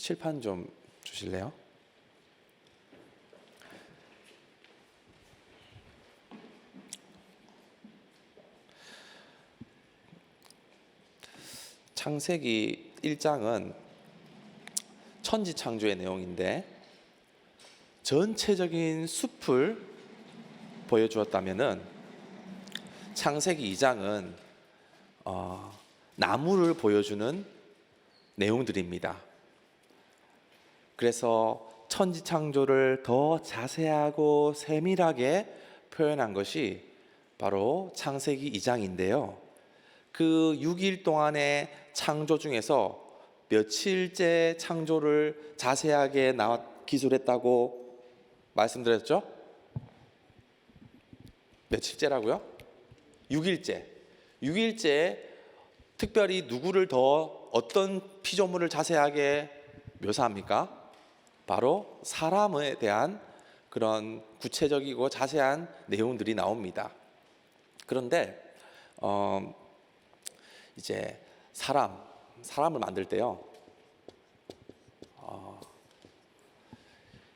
칠판 좀 주실래요? 창세기 1장은 천지창조의 내용인데 전체적인 숲을 보여주었다면은 창세기 2장은 나무를 보여주는 내용들입니다. 그래서 천지창조를 더 자세하고 세밀하게 표현한 것이 바로 창세기 2장인데요. 그 6일 동안의 창조 중에서 며칠째 창조를 자세하게 기술했다고 말씀드렸죠? 며칠째라고요? 6일째. 6일째 특별히 누구를 더 어떤 피조물을 자세하게 묘사합니까? 바로 사람에 대한 그런 구체적이고 자세한 내용들이 나옵니다. 그런데 이제 사람을 만들 때요,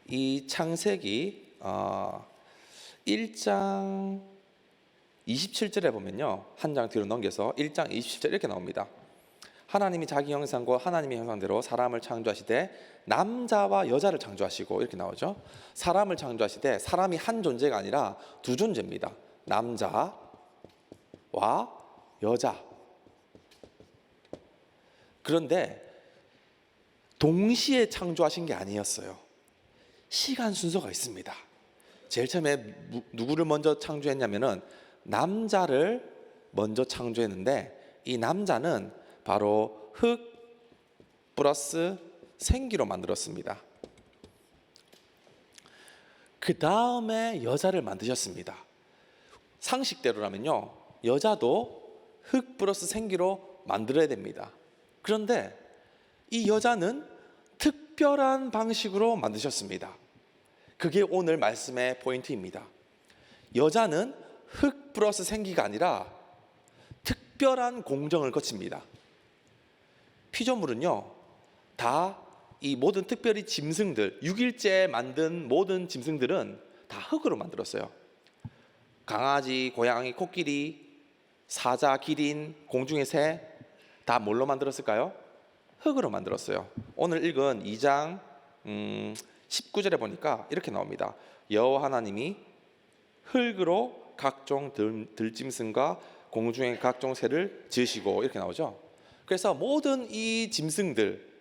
이 창세기 1장 27절에 보면요, 한 장 뒤로 넘겨서 1장 27절 이렇게 나옵니다. 하나님이 자기 형상과 하나님의 형상대로 사람을 창조하시되 남자와 여자를 창조하시고, 이렇게 나오죠. 사람을 창조하시되 사람이 한 존재가 아니라 두 존재입니다. 남자와 여자. 그런데 동시에 창조하신 게 아니었어요. 시간 순서가 있습니다. 제일 처음에 누구를 먼저 창조했냐면은 남자를 먼저 창조했는데, 이 남자는 바로 흙 플러스 생기로 만들었습니다. 그 다음에 여자를 만드셨습니다. 상식대로라면요, 여자도 흙 플러스 생기로 만들어야 됩니다. 그런데 이 여자는 특별한 방식으로 만드셨습니다. 그게 오늘 말씀의 포인트입니다. 여자는 흙 플러스 생기가 아니라 특별한 공정을 거칩니다. 피조물은요, 다 이 모든 특별히 짐승들, 6일째 만든 모든 짐승들은 다 흙으로 만들었어요. 강아지, 고양이, 코끼리, 사자, 기린, 공중의 새, 다 뭘로 만들었을까요? 흙으로 만들었어요. 오늘 읽은 2장 19절에 보니까 이렇게 나옵니다. 여호와 하나님이 흙으로 각종 들짐승과 공중의 각종 새를 지으시고, 이렇게 나오죠. 그래서 모든 이 짐승들,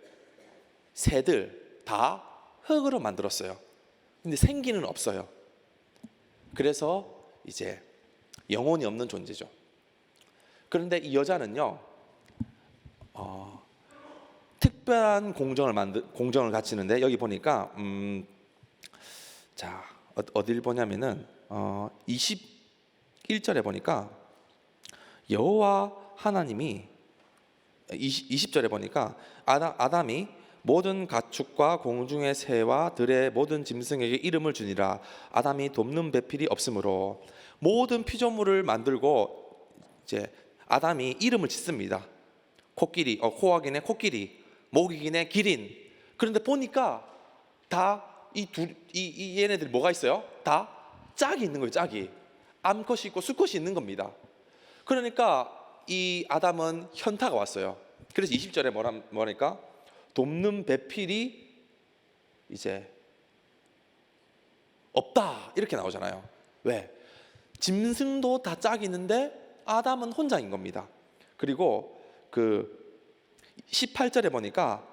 새들 다 흙으로 만들었어요. 근데 생기는 없어요. 그래서 이제 영혼이 없는 존재죠. 그런데 이 여자는요, 특별한 공정을 갖추는데, 여기 보니까 자, 어딜 보냐면은 21절에 보니까 여호와 하나님이 20절에 보니까 아담이 모든 가축과 공중의 새와 들의 모든 짐승에게 이름을 주니라. 아담이 돕는 배필이 없으므로. 모든 피조물을 만들고 이제 아담이 이름을 짓습니다. 코끼리, 코악인의 코끼리, 목이긴의 기린. 그런데 보니까 다 이 얘네들이 뭐가 있어요? 다 짝이 있는 거예요. 짝이 암컷이 있고 수컷이 있는 겁니다. 그러니까 이 아담은 현타가 왔어요. 그래서 20절에 뭐라니까? 돕는 배필이 이제 없다, 이렇게 나오잖아요. 왜? 짐승도 다 짝이 있는데 아담은 혼자인 겁니다. 그리고 그 18절에 보니까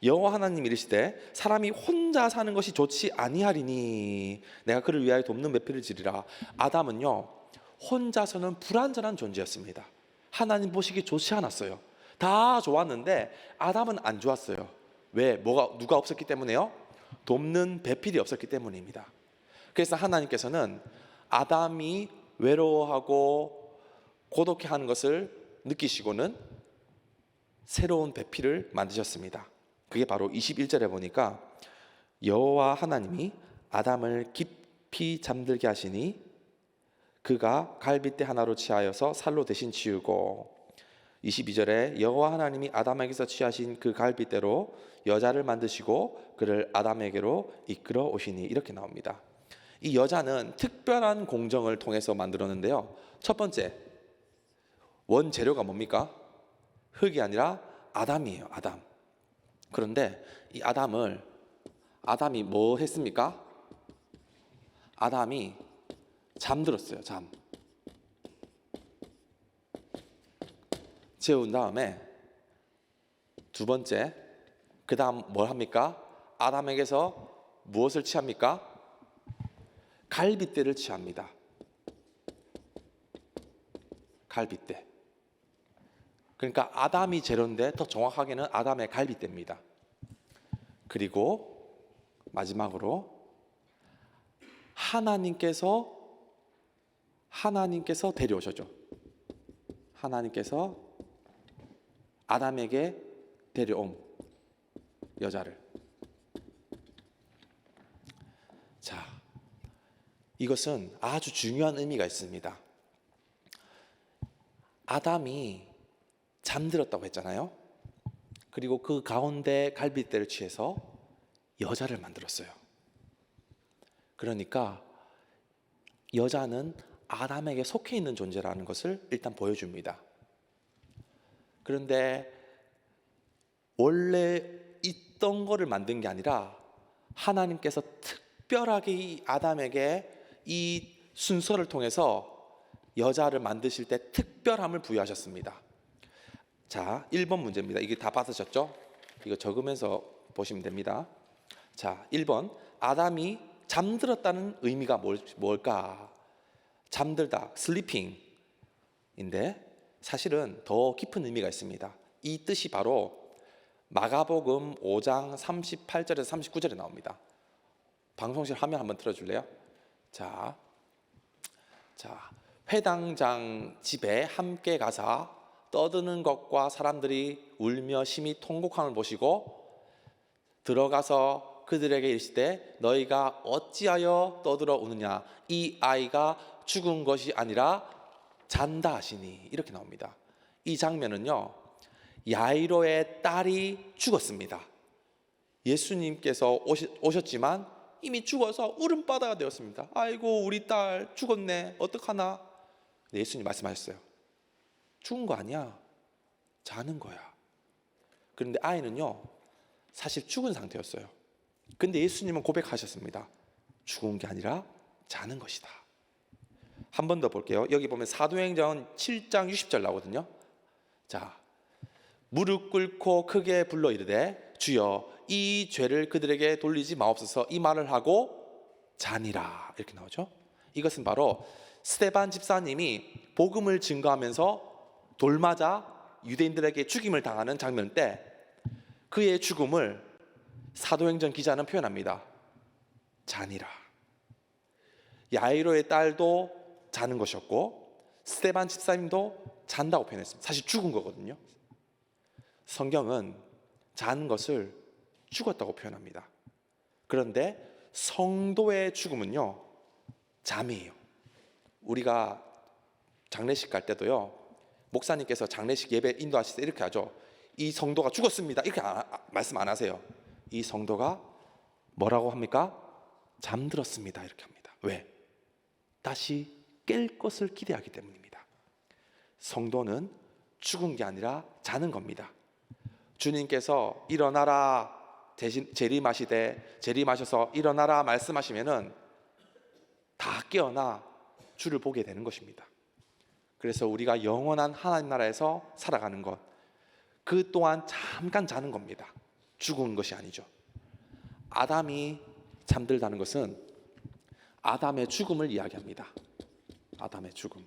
여호와 하나님이 이르시되 사람이 혼자 사는 것이 좋지 아니하리니 내가 그를 위하여 돕는 배필을 지리라. 아담은요, 혼자서는 불완전한 존재였습니다. 하나님 보시기 좋지 않았어요. 다 좋았는데 아담은 안 좋았어요. 왜? 누가 없었기 때문에요? 돕는 배필이 없었기 때문입니다. 그래서 하나님께서는 아담이 외로워하고 고독해하는 것을 느끼시고는 새로운 배필을 만드셨습니다. 그게 바로 21절에 보니까 여호와 하나님이 아담을 깊이 잠들게 하시니 그가 갈빗대 하나로 취하여서 살로 대신 치우고, 22절에 여호와 하나님이 아담에게서 취하신 그 갈빗대로 여자를 만드시고 그를 아담에게로 이끌어 오시니 이렇게 나옵니다. 이 여자는 특별한 공정을 통해서 만들었는데요. 첫 번째, 원재료가 뭡니까? 흙이 아니라 아담이에요. 아담. 그런데 이 아담이 뭐 했습니까? 아담이 잠들었어요. 재운 다음에 두 번째, 그 다음 뭘 합니까? 아담에게서 무엇을 취합니까? 갈빗대를 취합니다. 갈빗대. 그러니까 아담이 재료인데 더 정확하게는 아담의 갈빗대입니다. 그리고 마지막으로 하나님께서 데려오셨죠. 하나님께서 아담에게 데려온 여자를. 자, 이것은 아주 중요한 의미가 있습니다. 아담이 잠들었다고 했잖아요. 그리고 그 가운데 갈빗대를 취해서 여자를 만들었어요. 그러니까 여자는 아담에게 속해 있는 존재라는 것을 일단 보여줍니다. 그런데 원래 있던 거를 만든 게 아니라 하나님께서 특별하게 이 아담에게 이 순서를 통해서 여자를 만드실 때 특별함을 부여하셨습니다. 자, 1번 문제입니다. 이게 다 받으셨죠? 이거 적으면서 보시면 됩니다. 자, 1번. 아담이 잠들었다는 의미가 뭘까? 잠들다, sleeping인데 사실은 더 깊은 의미가 있습니다. 이 뜻이 바로 마가복음 5장 38절에서 39절에 나옵니다. 방송실 화면 한번 틀어줄래요? 자, 회당장 집에 함께 가사 떠드는 것과 사람들이 울며 심히 통곡함을 보시고 들어가서 그들에게 이르시되 너희가 어찌하여 떠들어 우느냐 이 아이가 죽은 것이 아니라 잔다 하시니 이렇게 나옵니다. 이 장면은요, 야이로의 딸이 죽었습니다. 예수님께서 오셨지만 이미 죽어서 울음바다가 되었습니다. 아이고 우리 딸 죽었네 어떡하나. 예수님 말씀하셨어요. 죽은 거 아니야, 자는 거야. 그런데 아이는요 사실 죽은 상태였어요. 근데 예수님은 고백하셨습니다. 죽은 게 아니라 자는 것이다. 한 번 더 볼게요. 여기 보면 사도행전 7장 60절 나오거든요. 자, 무릎 꿇고 크게 불러 이르되 주여 이 죄를 그들에게 돌리지 마옵소서 이 말을 하고 자니라 이렇게 나오죠. 이것은 바로 스데반 집사님이 복음을 증거하면서 돌맞아 유대인들에게 죽임을 당하는 장면 때 그의 죽음을 사도행전 기자는 표현합니다. 자니라. 야이로의 딸도 자는 것이었고 스데반 집사님도 잔다고 표현했습니다. 사실 죽은 거거든요. 성경은 자는 것을 죽었다고 표현합니다. 그런데 성도의 죽음은요 잠이에요. 우리가 장례식 갈 때도요 목사님께서 장례식 예배 인도하실 때 이렇게 하죠. 이 성도가 죽었습니다 이렇게 말씀 안 하세요. 이 성도가 뭐라고 합니까? 잠들었습니다 이렇게 합니다. 왜? 다시 깰 것을 기대하기 때문입니다. 성도는 죽은 게 아니라 자는 겁니다. 주님께서 일어나라 재림하셔서 일어나라 말씀하시면은 다 깨어나 주를 보게 되는 것입니다. 그래서 우리가 영원한 하나님 나라에서 살아가는 것, 그 또한 잠깐 자는 겁니다. 죽은 것이 아니죠. 아담이 잠들다는 것은 아담의 죽음을 이야기합니다. 아담의 죽음.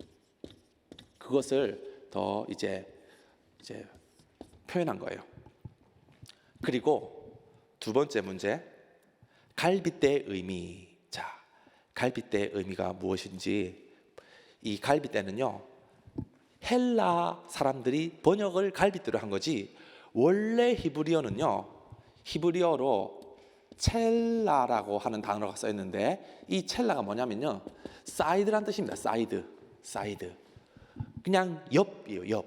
그것을 더 이제 표현한 거예요. 그리고 두 번째 문제, 갈빗대의 의미. 자, 갈빗대의 의미가 무엇인지. 이 갈빗대는요 헬라 사람들이 번역을 갈빗대로 한 거지 원래 히브리어로 첼라라고 하는 단어가 써 있는데 이 첼라가 뭐냐면요 사이드란 뜻입니다. 사이드. 그냥 옆이에요.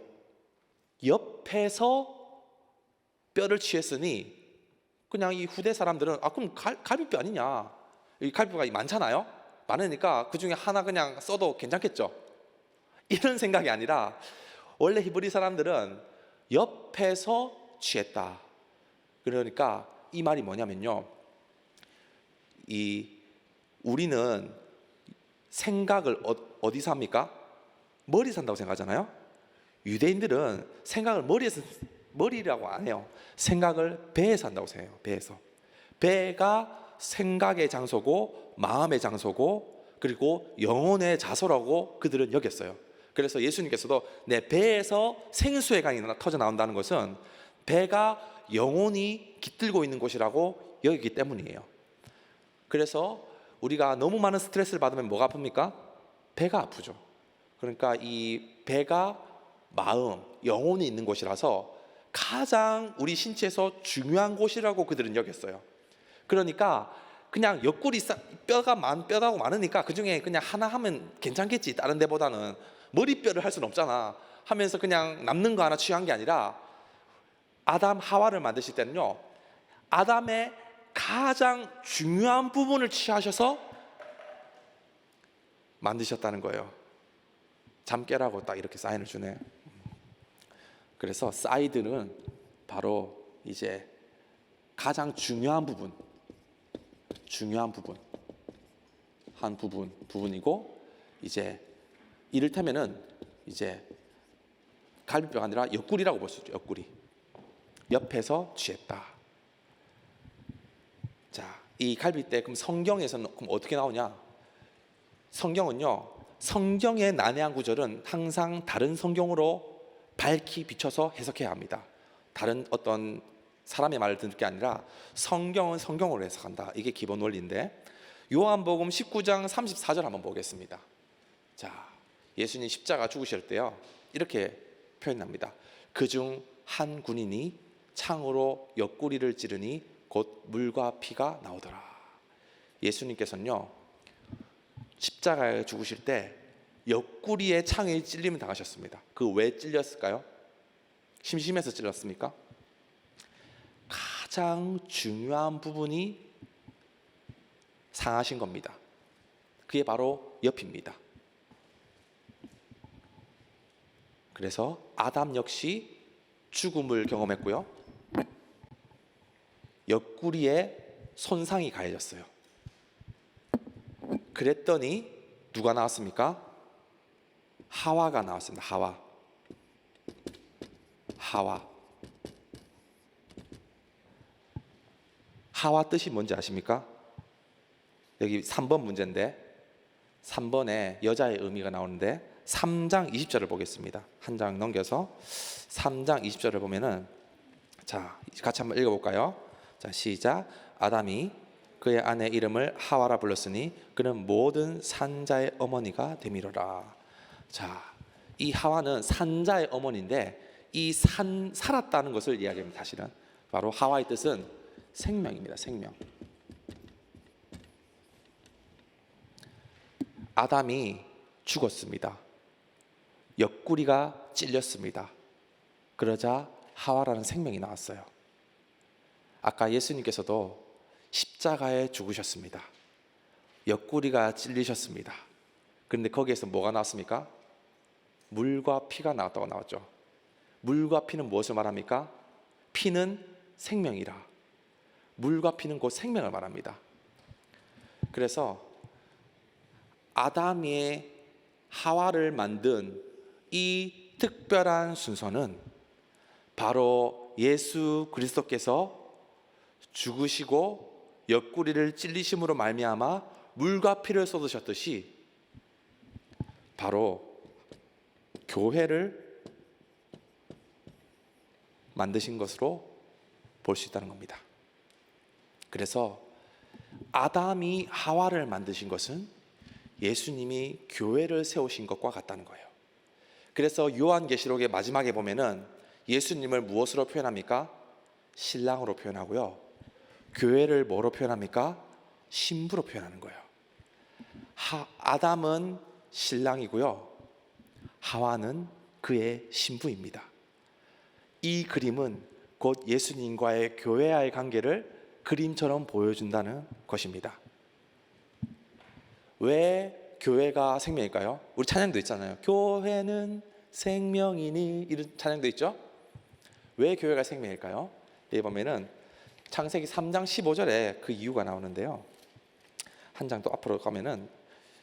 옆에서 뼈를 취했으니 그냥 이 후대 사람들은 그럼 갈비뼈 아니냐, 이 갈비뼈가 많잖아요. 많으니까 그 중에 하나 그냥 써도 괜찮겠죠. 이런 생각이 아니라 원래 히브리 사람들은 옆에서 취했다. 그러니까 이 말이 뭐냐면요, 우리는 생각을 어디서 합니까? 머리에서 한다고 생각하잖아요. 유대인들은 생각을 머리라고 안 해요. 생각을 배에서 한다고 생각해요. 배가 생각의 장소고 마음의 장소고 그리고 영혼의 자소라고 그들은 여겼어요. 그래서 예수님께서도 내 배에서 생수의 강이 터져 나온다는 것은 배가 영혼이 깃들고 있는 곳이라고 여기기 때문이에요. 그래서 우리가 너무 많은 스트레스를 받으면 뭐가 아픕니까? 배가 아프죠. 그러니까 이 배가 마음, 영혼이 있는 곳이라서 가장 우리 신체에서 중요한 곳이라고 그들은 여겼어요. 그러니까 그냥 옆구리 뼈가 많으니까 그 중에 그냥 하나 하면 괜찮겠지, 다른 데보다는 머리뼈를 할 수는 없잖아 하면서 그냥 남는 거 하나 취한 게 아니라, 아담 하와를 만드실 때는요, 아담의 가장 중요한 부분을 취하셔서 만드셨다는 거예요. 잠 깨라고 딱 이렇게 사인을 주네. 그래서 사이드는 바로 이제 가장 중요한 부분이고, 이제 이를테면은 이제 갈비뼈가 아니라 옆구리라고 볼 수 있죠. 옆에서 취했다. 자, 이 갈비뼈 그럼 성경에서는 그럼 어떻게 나오냐? 성경은요, 성경의 난해한 구절은 항상 다른 성경으로 밝히 비춰서 해석해야 합니다. 다른 어떤 사람의 말을 듣는 게 아니라 성경은 성경으로 해석한다. 이게 기본 원리인데, 요한복음 19장 34절 한번 보겠습니다. 자, 예수님 십자가 죽으실 때요, 이렇게 표현합니다. 그중 한 군인이 창으로 옆구리를 찌르니 곧 물과 피가 나오더라. 예수님께서는요, 십자가에 죽으실 때 옆구리에 창에 찔림을 당하셨습니다. 그 왜 찔렸을까요? 심심해서 찔렸습니까? 가장 중요한 부분이 상하신 겁니다. 그게 바로 옆입니다. 그래서 아담 역시 죽음을 경험했고요, 옆구리에 손상이 가해졌어요. 그랬더니 누가 나왔습니까? 하와가 나왔습니다. 하와 뜻이 뭔지 아십니까? 여기 3번 문제인데 3번에 여자의 의미가 나오는데 3장 20절을 보겠습니다. 한 장 넘겨서 3장 20절을 보면은, 자, 같이 한번 읽어볼까요? 자, 시작. 아담이 그의 아내 이름을 하와라 불렀으니 그는 모든 산자의 어머니가 되미로라. 자, 이 하와는 산자의 어머니인데 이 살았다는 것을 이야기합니다. 사실은 바로 하와의 뜻은 생명입니다. 생명. 아담이 죽었습니다. 옆구리가 찔렸습니다. 그러자 하와라는 생명이 나왔어요. 아까 예수님께서도 십자가에 죽으셨습니다. 옆구리가 찔리셨습니다. 그런데 거기에서 뭐가 나왔습니까? 물과 피가 나왔다고 나왔죠. 물과 피는 무엇을 말합니까? 피는 생명이라. 물과 피는 곧 생명을 말합니다. 그래서 아담이 하와를 만든 이 특별한 순서는 바로 예수 그리스도께서 죽으시고 옆구리를 찔리심으로 말미암아 물과 피를 쏟으셨듯이 바로 교회를 만드신 것으로 볼 수 있다는 겁니다. 그래서 아담이 하와를 만드신 것은 예수님이 교회를 세우신 것과 같다는 거예요. 그래서 요한계시록의 마지막에 보면은 예수님을 무엇으로 표현합니까? 신랑으로 표현하고요, 교회를 뭐로 표현합니까? 신부로 표현하는 거예요. 아담은 신랑이고요, 하와는 그의 신부입니다. 이 그림은 곧 예수님과의 교회와의 관계를 그림처럼 보여준다는 것입니다. 왜 교회가 생명일까요? 우리 찬양도 있잖아요. 교회는 생명이니, 이런 찬양도 있죠. 왜 교회가 생명일까요? 여기 보면은 창세기 3장 15절에 그 이유가 나오는데요. 한 장 또 앞으로 가면은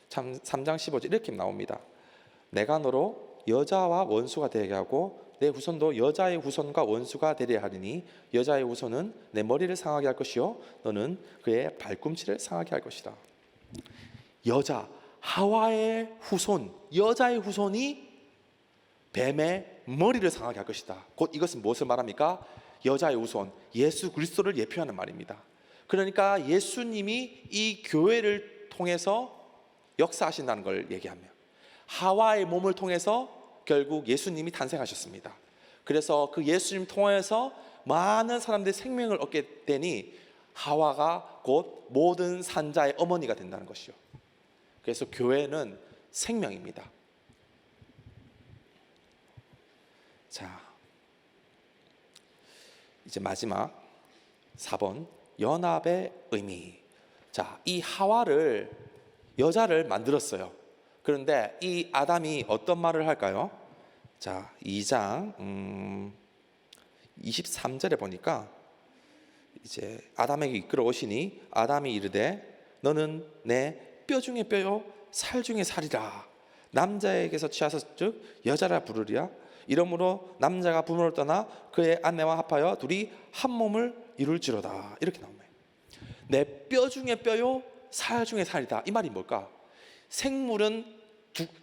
3장 15절 이렇게 나옵니다. 내가 너로 여자와 원수가 되게 하고 내 후손도 여자의 후손과 원수가 되려 하리니 여자의 후손은 내 머리를 상하게 할 것이요 너는 그의 발꿈치를 상하게 할 것이다. 여자, 하와의 후손, 여자의 후손이 뱀의 머리를 상하게 할 것이다. 곧 이것은 무엇을 말합니까? 여자의 후손, 예수 그리스도를 예표하는 말입니다. 그러니까 예수님이 이 교회를 통해서 역사하신다는 걸 얘기하며 하와의 몸을 통해서 결국 예수님이 탄생하셨습니다. 그래서 그 예수님 통해서 많은 사람들이 생명을 얻게 되니 하와가 곧 모든 산자의 어머니가 된다는 것이요. 그래서 교회는 생명입니다. 자, 이제 마지막 4번 연합의 의미. 자, 이 하와를 여자를 만들었어요. 그런데 이 아담이 어떤 말을 할까요? 자, 2장 23절에 보니까 이제 아담에게 이끌어 오시니 아담이 이르되 너는 내 뼈 중에 뼈요 살 중에 살이라. 남자에게서 취하셨즉 여자라 부르리라. 이러므로 남자가 부모를 떠나 그의 아내와 합하여 둘이 한 몸을 이룰지로다. 이렇게 나옵니다. 내 뼈 중에 뼈요 살 중에 살이다. 이 말이 뭘까? 생물은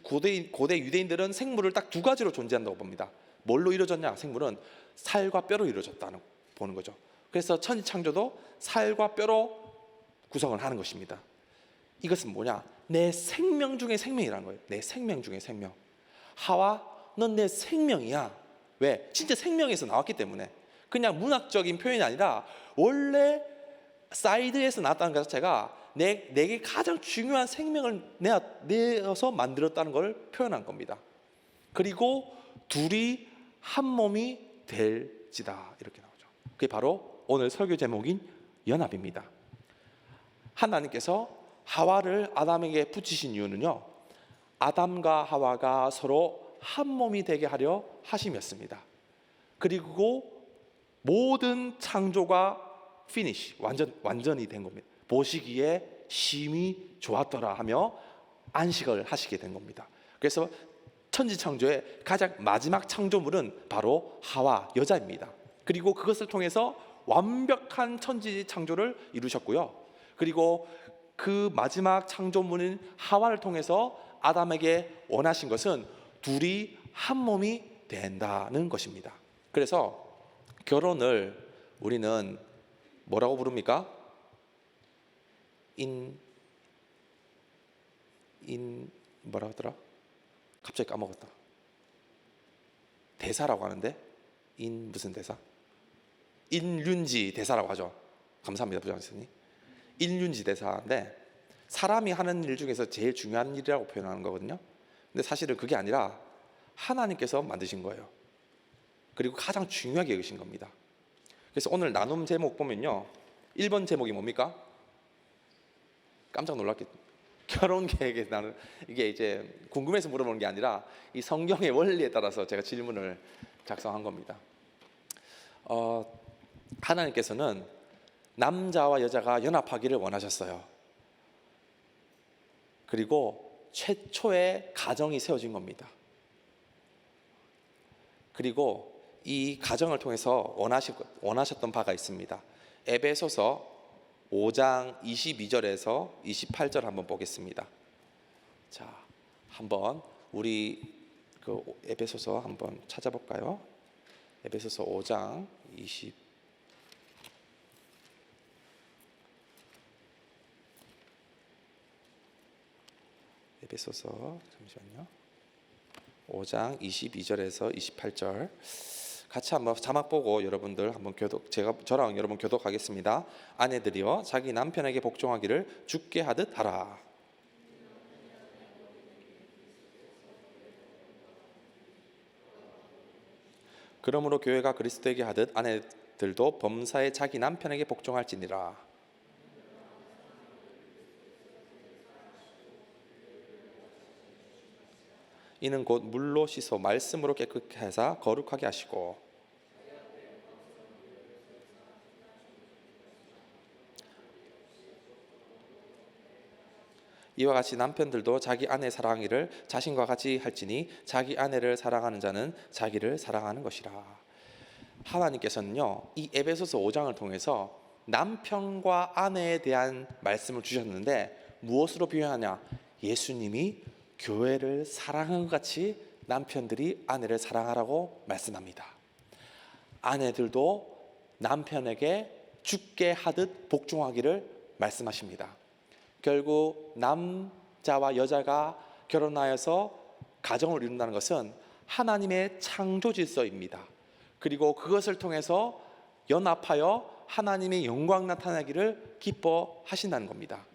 고대 유대인들은 생물을 딱 두 가지로 존재한다고 봅니다. 뭘로 이루어졌냐? 생물은 살과 뼈로 이루어졌다는 보는 거죠. 그래서 천지창조도 살과 뼈로 구성을 하는 것입니다. 이것은 뭐냐? 내 생명 중에 생명이라는 거예요. 내 생명 중에 생명. 하와, 넌 내 생명이야. 왜? 진짜 생명에서 나왔기 때문에. 그냥 문학적인 표현이 아니라 원래 사이드에서 나왔다는 것 자체가 내게 가장 중요한 생명을 내어서 만들었다는 걸 표현한 겁니다. 그리고 둘이 한 몸이 될지다. 이렇게 나오죠. 그게 바로 오늘 설교 제목인 연합입니다. 하나님께서 하와를 아담에게 붙이신 이유는요, 아담과 하와가 서로 한 몸이 되게 하려 하심이었습니다. 그리고 모든 창조가 피니시, 완전히 된 겁니다. 보시기에 심히 좋았더라 하며 안식을 하시게 된 겁니다. 그래서 천지창조의 가장 마지막 창조물은 바로 하와, 여자입니다. 그리고 그것을 통해서 완벽한 천지창조를 이루셨고요. 그리고 그 마지막 창조물인 하와를 통해서 아담에게 원하신 것은 둘이 한 몸이 된다는 것입니다. 그래서 결혼을 우리는 뭐라고 부릅니까? 뭐라 하더라? 갑자기 까먹었다. 대사라고 하는데 무슨 대사? 인륜지 대사라고 하죠. 감사합니다, 부장님. 인륜지 대사인데 사람이 하는 일 중에서 제일 중요한 일이라고 표현하는 거거든요. 근데 사실은 그게 아니라 하나님께서 만드신 거예요. 그리고 가장 중요하게 여기신 겁니다. 그래서 오늘 나눔 제목 보면요, 1번 제목이 뭡니까? 깜짝 놀랐겠죠. 결혼 계획에 나는 이게 이제 궁금해서 물어보는 게 아니라 이 성경의 원리에 따라서 제가 질문을 작성한 겁니다. 하나님께서는 남자와 여자가 연합하기를 원하셨어요. 그리고 최초의 가정이 세워진 겁니다. 그리고 이 가정을 통해서 원하셨던 바가 있습니다. 에베소서 5장 22절에서 28절 한번 보겠습니다. 자, 한번 우리 그 에베소서 한번 찾아볼까요? 에베소서 5장 20 에베소서 잠시만요. 5장 22절에서 28절 같이 한번 자막 보고 여러분들 한번 저랑 여러분 교독하겠습니다. 아내들이여 자기 남편에게 복종하기를 주께 하듯 하라. 그러므로 교회가 그리스도에게 하듯 아내들도 범사에 자기 남편에게 복종할지니라. 이는 곧 물로 씻어 말씀으로 깨끗게 하사 거룩하게 하시고, 이와 같이 남편들도 자기 아내 사랑하기를 자신과 같이 할지니 자기 아내를 사랑하는 자는 자기를 사랑하는 것이라. 하나님께서는요, 이 에베소서 5장을 통해서 남편과 아내에 대한 말씀을 주셨는데 무엇으로 비유하냐? 예수님이 교회를 사랑한 것 같이 남편들이 아내를 사랑하라고 말씀합니다. 아내들도 남편에게 죽게 하듯 복종하기를 말씀하십니다. 결국 남자와 여자가 결혼하여서 가정을 이룬다는 것은 하나님의 창조 질서입니다. 그리고 그것을 통해서 연합하여 하나님의 영광 나타나기를 기뻐하신다는 겁니다.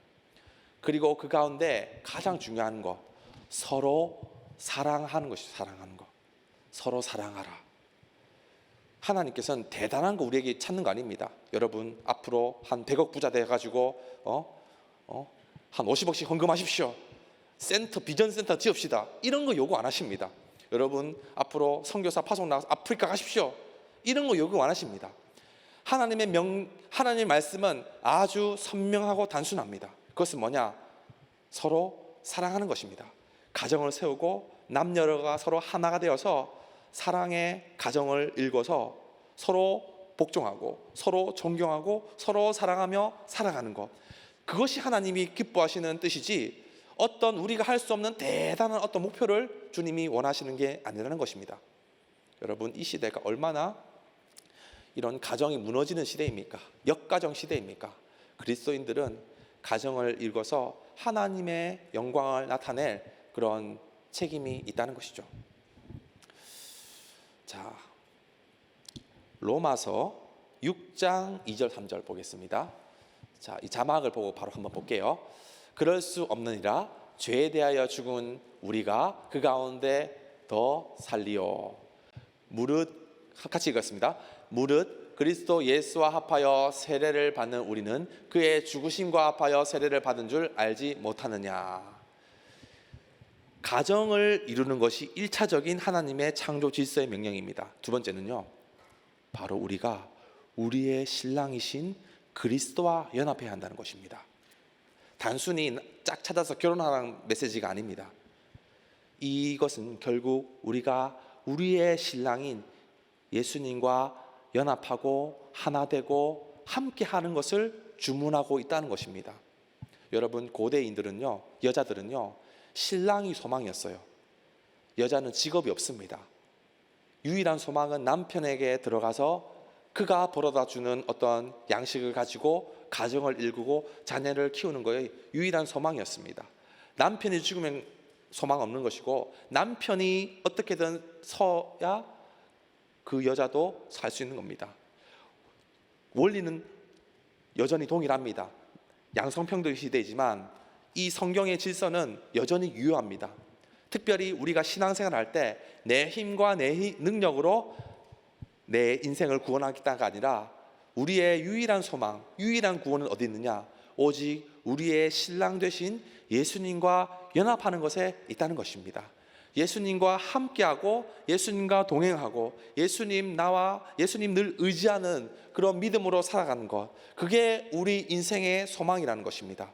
그리고 그 가운데 가장 중요한 것, 서로 사랑하는 것이 사랑하는 것. 서로 사랑하라. 하나님께서는 대단한 거 우리에게 찾는 거 아닙니다. 여러분 앞으로 한 100억 부자 돼가지고 한 50억씩 헌금하십시오. 비전 센터 지읍시다. 이런 거 요구 안 하십니다. 여러분 앞으로 선교사 파송 나가서 아프리카 가십시오. 이런 거 요구 안 하십니다. 하나님의 말씀은 아주 선명하고 단순합니다. 그것은 뭐냐? 서로 사랑하는 것입니다. 가정을 세우고 남녀가 서로 하나가 되어서 사랑의 가정을 일궈서 서로 복종하고 서로 존경하고 서로 사랑하며 살아가는 것, 그것이 하나님이 기뻐하시는 뜻이지 어떤 우리가 할 수 없는 대단한 어떤 목표를 주님이 원하시는 게 아니라는 것입니다. 여러분 이 시대가 얼마나 이런 가정이 무너지는 시대입니까? 역가정 시대입니까? 그리스도인들은 가정을 일궈서 하나님의 영광을 나타낼 그런 책임이 있다는 것이죠. 자, 로마서 6장 2절 3절 보겠습니다. 자, 이 자막을 보고 바로 한번 볼게요. 그럴 수 없느니라 죄에 대하여 죽은 우리가 그 가운데 더 살리오. 무릇, 같이 읽었습니다. 무릇 그리스도 예수와 합하여 세례를 받는 우리는 그의 죽으심과 합하여 세례를 받은 줄 알지 못하느냐. 가정을 이루는 것이 1차적인 하나님의 창조 질서의 명령입니다. 두 번째는요, 바로 우리가 우리의 신랑이신 그리스도와 연합해야 한다는 것입니다. 단순히 짝 찾아서 결혼하라는 메시지가 아닙니다. 이것은 결국 우리가 우리의 신랑인 예수님과 연합하고 하나 되고 함께 하는 것을 주문하고 있다는 것입니다. 여러분 고대인들은요, 여자들은요 신랑이 소망이었어요. 여자는 직업이 없습니다. 유일한 소망은 남편에게 들어가서 그가 벌어다 주는 어떤 양식을 가지고 가정을 일구고 자녀를 키우는 거에 유일한 소망이었습니다. 남편이 죽으면 소망 없는 것이고 남편이 어떻게든 서야 그 여자도 살 수 있는 겁니다. 원리는 여전히 동일합니다. 양성평등 시대이지만 이 성경의 질서는 여전히 유효합니다. 특별히 우리가 신앙생활을 할 때 내 힘과 내 능력으로 내 인생을 구원하겠다가 아니라 우리의 유일한 소망, 유일한 구원은 어디 있느냐? 오직 우리의 신랑 되신 예수님과 연합하는 것에 있다는 것입니다. 예수님과 함께하고 예수님과 동행하고 예수님 늘 의지하는 그런 믿음으로 살아가는 것, 그게 우리 인생의 소망이라는 것입니다.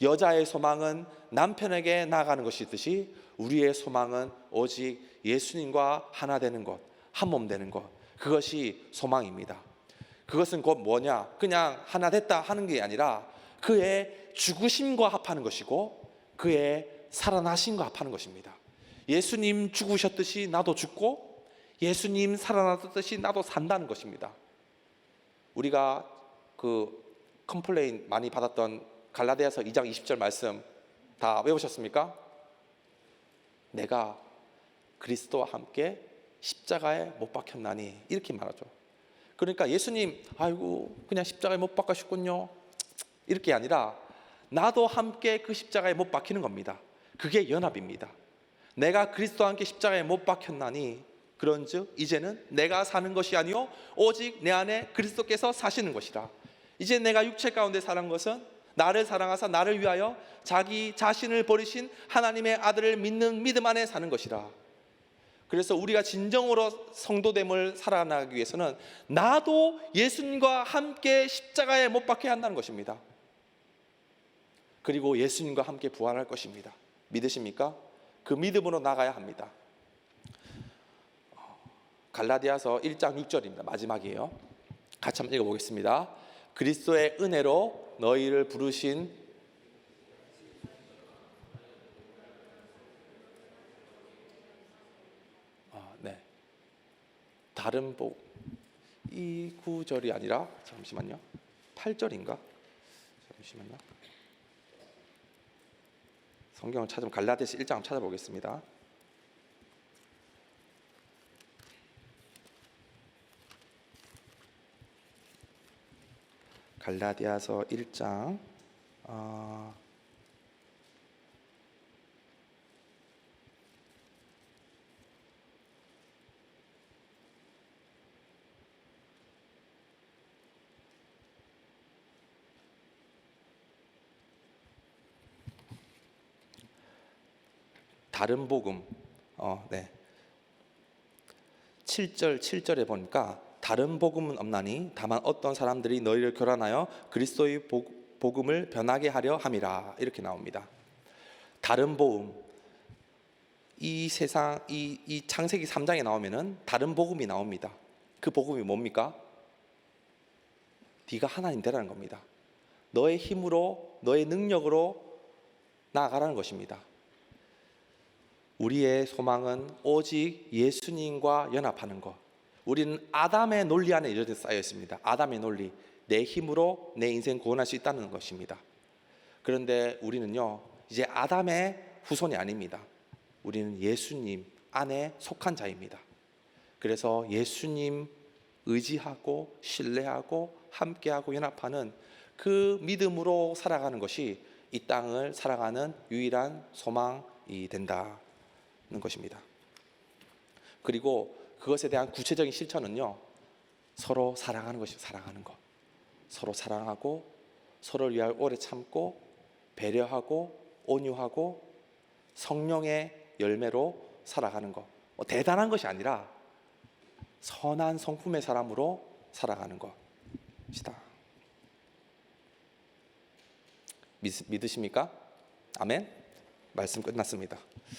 여자의 소망은 남편에게 나아가는 것이듯이 우리의 소망은 오직 예수님과 하나 되는 것, 한 몸 되는 것, 그것이 소망입니다. 그것은 곧 뭐냐? 그냥 하나 됐다 하는 게 아니라 그의 죽으심과 합하는 것이고 그의 살아나심과 합하는 것입니다. 예수님 죽으셨듯이 나도 죽고 예수님 살아났듯이 나도 산다는 것입니다. 우리가 그 컴플레인 많이 받았던 갈라디아서 2장 20절 말씀 다 외우셨습니까? 내가 그리스도와 함께 십자가에 못 박혔나니, 이렇게 말하죠. 그러니까 예수님 아이고 그냥 십자가에 못 박히셨군요 이렇게 아니라 나도 함께 그 십자가에 못 박히는 겁니다. 그게 연합입니다. 내가 그리스도와 함께 십자가에 못 박혔나니 그런즉 이제는 내가 사는 것이 아니요 오직 내 안에 그리스도께서 사시는 것이라. 이제 내가 육체 가운데 사는 것은 나를 사랑하사 나를 위하여 자기 자신을 버리신 하나님의 아들을 믿는 믿음 안에 사는 것이라. 그래서 우리가 진정으로 성도됨을 살아나기 위해서는 나도 예수님과 함께 십자가에 못 박혀야 한다는 것입니다. 그리고 예수님과 함께 부활할 것입니다. 믿으십니까? 그 믿음으로 나가야 합니다. 갈라디아서 1장 6절입니다. 마지막이에요. 같이 한번 읽어보겠습니다. 그리스도의 은혜로 너희를 부르신 네. 다른 이 구절이 아니라 잠시만요. 8절인가? 잠시만요. 성경을 찾으면 갈라디아서 1장 찾아보겠습니다. 갈라디아서 1장 다른 복음 7절에 보니까 다른 복음은 없나니 다만 어떤 사람들이 너희를 교란하여 그리스도의 복음을 변하게 하려 함이라. 이렇게 나옵니다. 다른 복음, 이 세상 이 창세기 3장에 나오면은 다른 복음이 나옵니다. 그 복음이 뭡니까? 네가 하나님 되라는 겁니다. 너의 힘으로 너의 능력으로 나아가라는 것입니다. 우리의 소망은 오직 예수님과 연합하는 것. 우리는 아담의 논리 안에 이렇게 쌓여 있습니다. 아담의 논리, 내 힘으로 내 인생 구원할 수 있다는 것입니다. 그런데 우리는요, 이제 아담의 후손이 아닙니다. 우리는 예수님 안에 속한 자입니다. 그래서 예수님 의지하고 신뢰하고 함께하고 연합하는 그 믿음으로 살아가는 것이 이 땅을 살아가는 유일한 소망이 된다는 것입니다. 그리고 그것에 대한 구체적인 실천은요, 서로 사랑하는 것입니다. 사랑하는 것. 서로 사랑하고 서로를 위하여 오래 참고 배려하고 온유하고 성령의 열매로 살아가는 것. 대단한 것이 아니라 선한 성품의 사람으로 살아가는 것이다. 믿으십니까? 아멘. 말씀 끝났습니다.